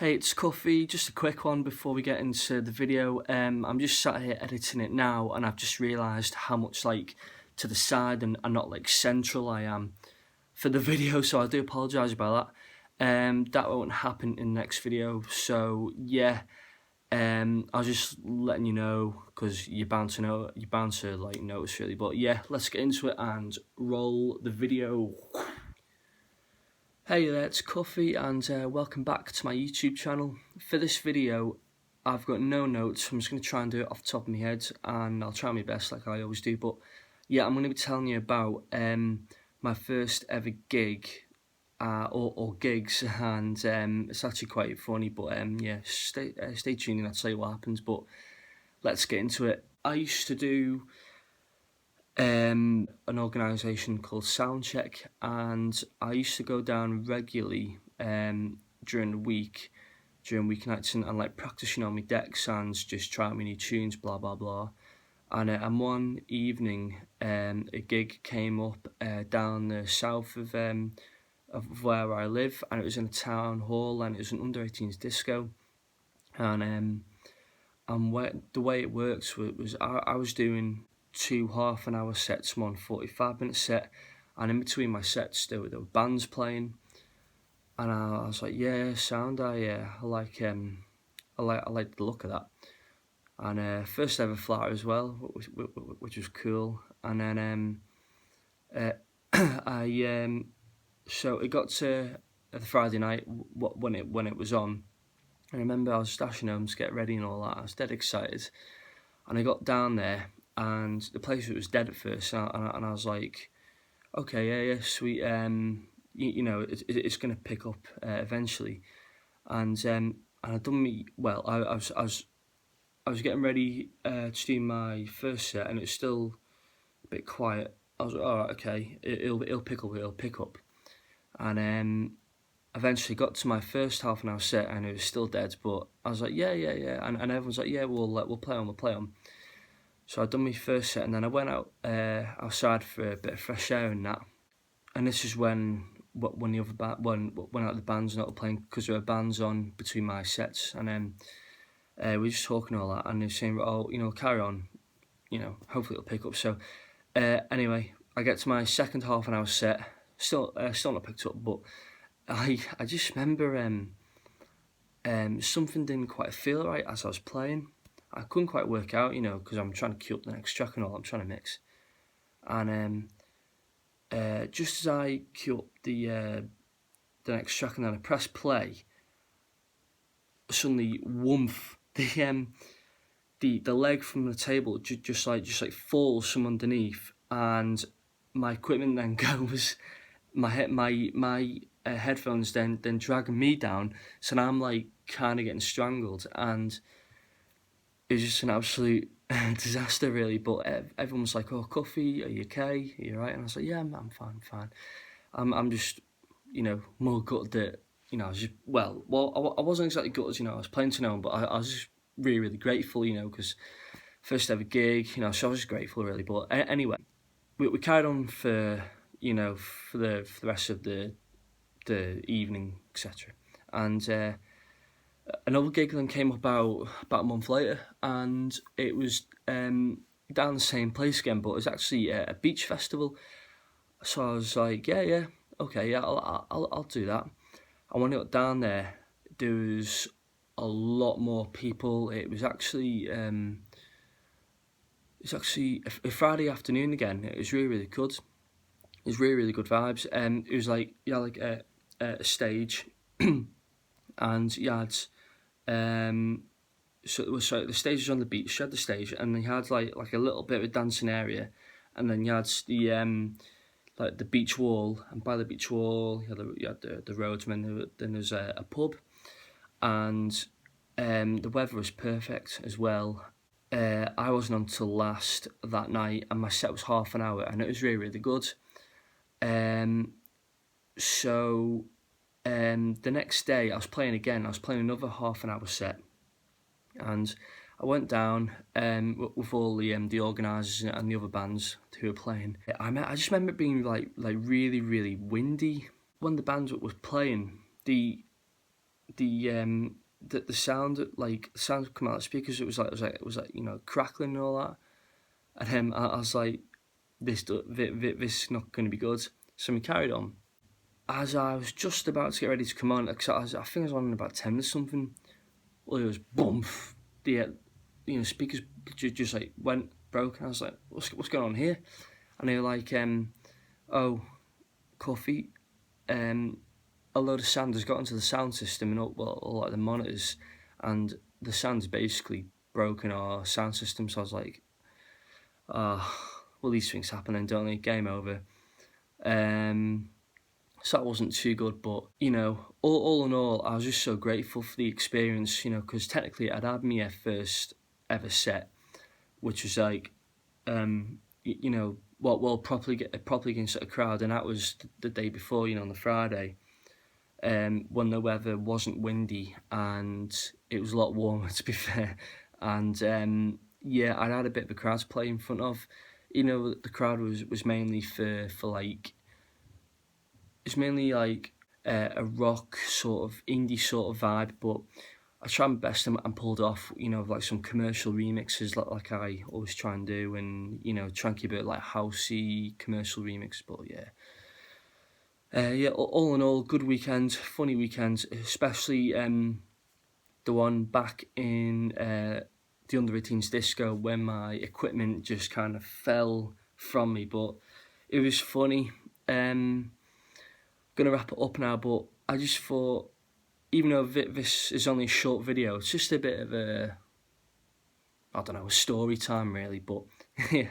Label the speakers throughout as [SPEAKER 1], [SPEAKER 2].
[SPEAKER 1] Hey, it's Cuffy. Just a quick one before we get into the video. I'm just sat here editing it now, and I've just realised how much to the side and not central I am for the video. So I do apologise about that. That won't happen in the next video. So yeah, I was just letting you know because you're bound to know, notice really. But yeah, let's get into it and roll the video. Hey there, it's Cuffy and welcome back to my YouTube channel. For this video, I've got no notes. I'm just going to try and do it off the top of my head and I'll try my best like I always do. But yeah, I'm going to be telling you about my first ever gig or gigs, and it's actually quite funny. But yeah, stay tuned and I'll tell you what happens. But let's get into it. I used to do an organisation called Soundcheck, and I used to go down regularly during the week, during weeknights, and practice, my deck sounds, just try out my new tunes, blah blah blah. And one evening, a gig came up down the south of where I live, and it was in a town hall, and it was an under-18s disco, and the way it works was I was doing 2 half-an-hour sets, one 45-minute set, and in between my sets there were bands playing, and I was like, yeah, sound, I like the look of that, and first ever flatter as well, which was cool, and then so it got to the Friday night when it was on. I remember I was dashing home to get ready and all that. I was dead excited, and I got down there, and the place was dead at first, and I was like, okay, yeah, sweet, it's gonna pick up eventually, and I done me well. I was getting ready to do my first set, and it was still a bit quiet. I was like, all right, okay, it'll pick up, and eventually got to my first half an hour set, and it was still dead. But I was like, yeah, and everyone's like, yeah, we'll play on. So I done my first set, and then I went out outside for a bit of fresh air and that. And this is when the other when out the band's not playing, because there were bands on between my sets, and then we were just talking all that, and they were saying, oh, carry on, hopefully it'll pick up. So anyway, I get to my second half an hour set, still not picked up, but I just remember something didn't quite feel right as I was playing. I couldn't quite work out, because I'm trying to queue up the next track and all, I'm trying to mix. And just as I queue up the next track and then I press play, suddenly, woomph, the leg from the table just falls from underneath, and my equipment then goes. My headphones then drag me down, so now I'm kind of getting strangled, and it was just an absolute disaster really. But everyone was like, oh, Cuffy, are you okay, are you right? And I was like, yeah, I'm fine. I'm just more gutted that I was just I wasn't exactly gutted, I was playing to no one, but I was just really grateful, because first ever gig, so I was just grateful really. But anyway, we carried on for for the rest of the evening, etc. And another gig then came up about a month later, and it was down the same place again, but it was actually a beach festival. So I was like, yeah, okay, yeah, I'll do that. And when I got down there, there was a lot more people. It was actually a Friday afternoon again. It was really good. It was really good vibes. It was a stage, and you had so the stage was on the beach. You had the stage, and they had like a little bit of a dancing area, and then you had the the beach wall, and by the beach wall you had the roads, and then there was a pub, and the weather was perfect as well. I wasn't on till last that night, and my set was half an hour, and it was really good. So the next day I was playing again. I was playing another half an hour set, and I went down with all the organisers and the other bands who were playing. I just remember it being like really windy when the band was playing. the sound, like the sound come out of the speakers, it was like you know, crackling and all that. And then I was like, this is not going to be good. So we carried on. As I was just about to get ready to come on, because I think I was on in about 10 or something. Well, it was boom. The speakers just like went broke, and I was like, what's going on here? And they were like, oh, Cuffy, a load of sand has got into the sound system and all like the monitors, and the sand's basically broken our sound system. So I was like, well, these things happen then, don't they? Game over. So that wasn't too good, but you know, all in all, I was just so grateful for the experience, you know, because technically I'd had my first ever set, which was like, you know, properly against a crowd, and that was the day before, you know, on the Friday, when the weather wasn't windy and it was a lot warmer, to be fair, and yeah, I'd had a bit of a crowd to play in front of. You know, the crowd was mainly for like, it's mainly like a rock sort of indie sort of vibe, but I tried my best and pulled off, you know, like some commercial remixes like I always try and do, and you know, try and keep it like housey commercial remix. But yeah, yeah. All in all, good weekend, funny weekend, especially the one back in the under-18s disco when my equipment just kind of fell from me, but it was funny. Gonna wrap it up now, but I just thought, even though this is only a short video, it's just a bit of a, I don't know, a story time really, but yeah,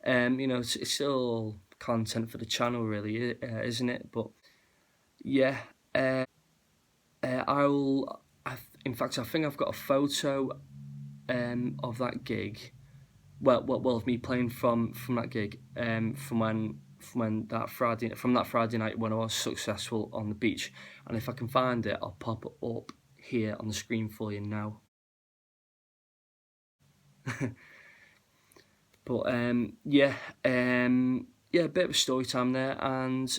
[SPEAKER 1] you know, it's still content for the channel really, isn't it? But yeah, in fact, I think I've got a photo of that gig. Well, of me playing from that gig, from that Friday night when I was successful on the beach. And if I can find it, I'll pop it up here on the screen for you now. But yeah, a bit of a story time there, and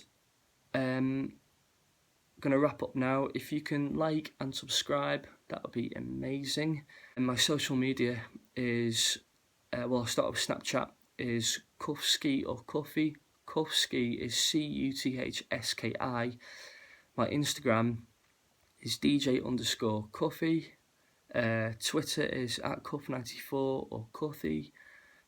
[SPEAKER 1] gonna wrap up now. If you can like and subscribe, that would be amazing. And my social media is, well, I'll start with Snapchat, is Cuffski or Cuffy. Cuffski is Cuthski. My Instagram is DJ_Cuffy. Twitter is @Cuff94 or Cuffy.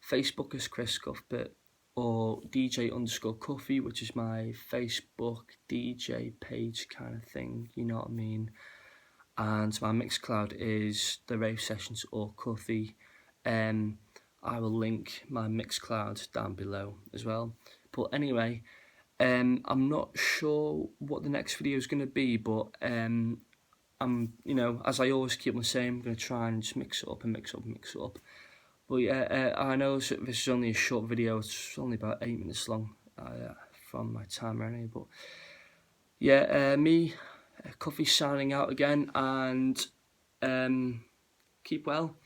[SPEAKER 1] Facebook is Chris Cuthbert or DJ_Cuffy, which is my Facebook DJ page kind of thing, you know what I mean. And my Mixcloud is The Rave Sessions or Cuffy. I will link my Mixcloud down below as well. But anyway, I'm not sure what the next video is going to be, but I'm, you know, as I always keep on saying, I'm going to try and just mix it up and mix it up. But yeah, I know this is only a short video. It's only about 8 minutes long from my timer anyway. But yeah, me, Cuffy signing out again, and keep well.